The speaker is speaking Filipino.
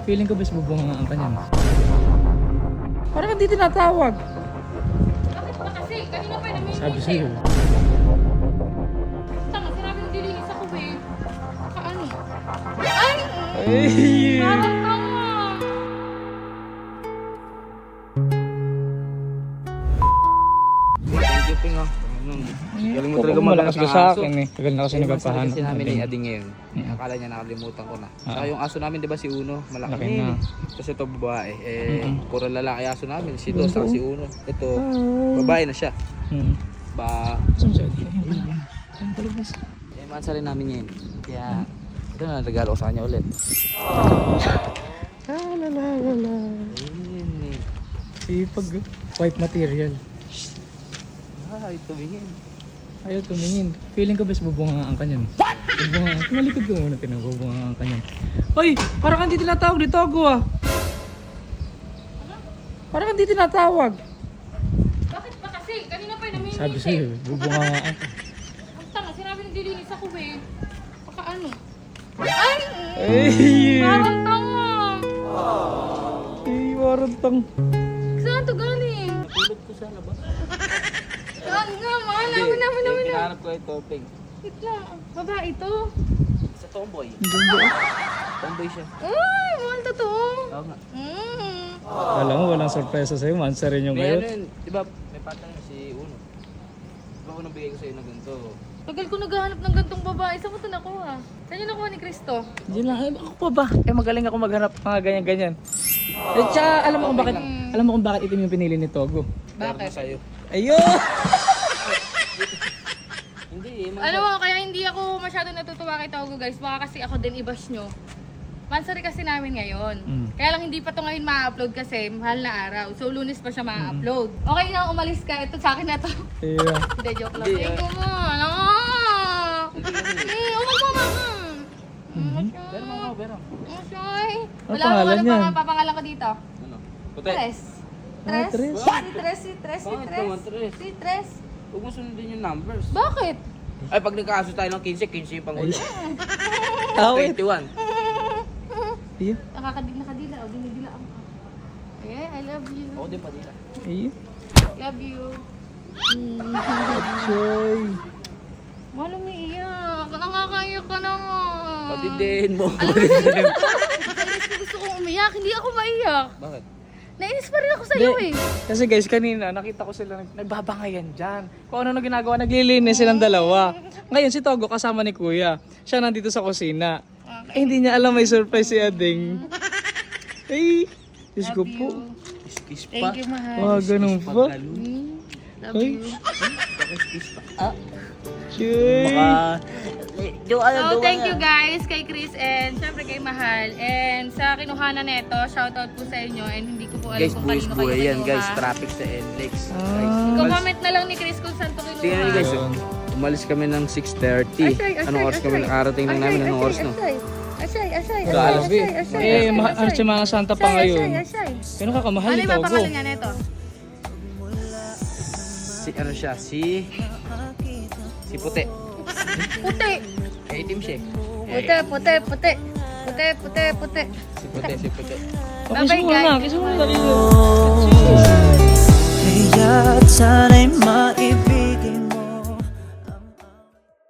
Feeling ko bes bubungangaan ka niyan. Parang hindi tinatawag. Bakit ba kasi? Kanina pa namin. Sabi sa'yo. Tama, sinabi ng dilinis ako eh. Kaano? Ay! Ay! Parang tama! Thank you, Ping. Galing mo talaga malakas ka maghanap ng sa aso. akin eh. Tagal na kasi nagpapahanap. Kasi namin ni natin. Ading ngayon. Akala niya nakalimutan ko na. Ah. Saka yung aso namin, di ba si Uno? Malaki Laki na. na. Tapos ito babae. Puro lalaki aso namin. Si Dos, saka si Uno. Ito, babae na siya. Ba, Saan siya? Ayun pala bes. mansa rin namin ngayon. Kaya, ito na, regalo ko sa kanya ulit. Lalalala. Ayun eh. Sipag. White material. Ay, tumingin. Ayaw tumingin. Feeling ko bes bubungangaan ka niyan. Bubungangaan. Tumalikod ko muna bubungangaan ka niyan. Hoy! Parang hindi tinatawag dito ako ah. Parang hindi tinatawag. Bakit ba kasi? Kanina pa namin. Sabi sa'yo, bubungangaan ka. Ang tama, sinabi ng dilinis ako eh. Kaano? Ay! Ay! Parang tama! Ay, warantang. Saan to galing? Napulot ko sa labas. Saan nga? Mahal namin namin namin. Hinahanap ko ito, Ping. Wait lang. Babae ito. Sa tomboy. Ganda ah. Tomboy siya. Ay, mahal totoo. Oo nga. Alam mo, walang sorpresa sa'yo. Mansa rin yung May ngayon. ano yun, di ba may pattern yun si Uno. Di ba unang bigay ko sa'yo na ganito? Tagal ko naghahanap ng gantong babae. Saan mo ito nakuha? Saan yun nakuha ni Cristo? Hindi lang, ako pa ba? Magaling ako maghanap mga ganyan-ganyan. At saka, alam mo kung bakit itim yung pinili ni Togo? Meron ko sa'yo. Ayun! Hindi eh, Ano mo, kaya hindi ako masyado natutuwa kay Togo guys. Baka kasi ako din i-bash nyo. Mansari kasi namin ngayon. Kaya lang hindi pa ito ngayon ma-upload kasi mahal na araw. So Lunes pa siya ma-upload. Okay na, umalis ka. Ito sa akin na to. Yeah. Hindi, joke lang. Hindi, Ay, come on. Umag mo, mama. Pero mga pero. Masay. Ano Wala akong pangalan ano yan? pa papangalan ko dito. Ano? Puti. Tres. Ah, Tres. Si Tres. Bakit naman, Tres? Si Tres. Huwag mo sundin yung numbers. Bakit? Ay, pag nagkaaso tayo ng 15, 15 yung pangulo. Awit. 21. Ayun. Nakadila. O, dinidila ako. I love you. Oo, di pa nila. Ayun. Love you. Choy. Mahal umiiyak. Nakakaiyak ka naman. Pati din mo. Gusto kong umiyak. Hindi ako maiyak. Bakit? Nainis pa rin ako sa'yo eh. Kasi guys, kanina nakita ko sila nagbabangayan dyan. Kung ano na ginagawa, naglilinis silang dalawa. Ngayon si Togo kasama ni Kuya. Siya nandito sa kusina. Eh, hindi niya alam may surprise si Ading. Ay, Diyos ko po. Kiss pa. Thank you, mahal. Wow, ganun pa. Love Ay. you. Bakit kiss pa? Choy. Baka... So, thank you guys kay Chris and syempre kay Mahal. And sa kinuhanan nito, shoutout po sa inyo. And hindi ko po alam Guys, kung buwis kanino kayo buhay yan guys. kinuha. Traffic sa NLEX. Comment na lang ni Chris kung saan to kinuha. Tingnan nyo guys, umalis kami ng 6:30. Anong oras kami nakarating lang namin? Anong oras no? Asay. Grabe. Eh, mahal si mga Santa pa ngayon. Kano ka kamahal Ano ni yung Togo? pangalan niya nito? Si ano siya? Si Puti. Puti. Eh, itim siya. Puti. Si Puti. Bye-bye, guys. Kiss mo na. Kaya't sana'y maibig